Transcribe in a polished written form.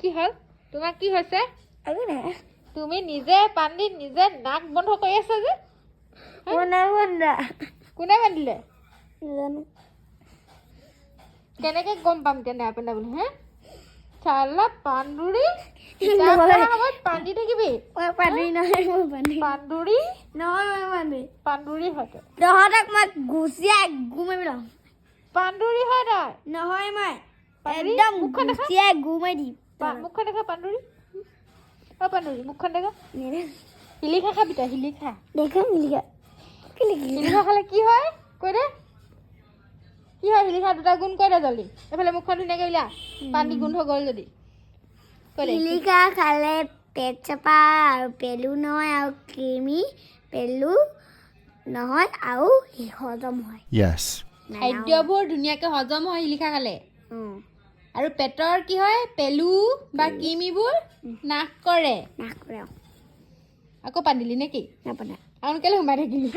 কি হ'ল তোমাৰ কি হৈছে একো নাই তুমি নিজে পানী নিজে নাক বন্ধ কৰি আছা যে কোনে বন্ধা কোনে বান্ধিলে জানো কেনেকে গম পাম কেনে আপেনা বুলি হে চালা পান্দুৰি পানী থাকিবি মই পানী নহয় মই পানী পান্দুৰি নহয় মই পানী পান্দুৰি হয় তহঁতক মই গুচিয়াই গুমাই দিম পান্দুৰি হয় তই নহয় মই পান্দুৰি? একদম মুখখন দেখা? গুচিয়াই গুমাই দিম মুখখন দেখা পান্দুৰি অ পান্দুৰি মুখখন দেখা শিলিখা খাবি তই শিলিখা দেখা মিলিকা শিলিখা খালে কি হয় কৈ দে কি হয় শিলিখা দুটা গুণ কৈ দে জলদি এফালে মুখখন ধুনীয়াকৈ উলিয়া পানী গোন্ধ গ'ল যদি কৈ দে শিলিকা খালে পেট চাপা আৰু পেলু নহয় আৰু কৃমি পেলু নহয় আৰু হজম হয় Yes. খাদ্যবোৰ ধুনীয়াকৈ হজম হয় শিলিখা খালে আৰু পেটৰ কি হয় পেলু বা কৃমিবোৰ নাশ কৰে নাকৰা আকৌ পান্দিলি নেকি নাপানা আৰু কেলে সোমাই থাকিলি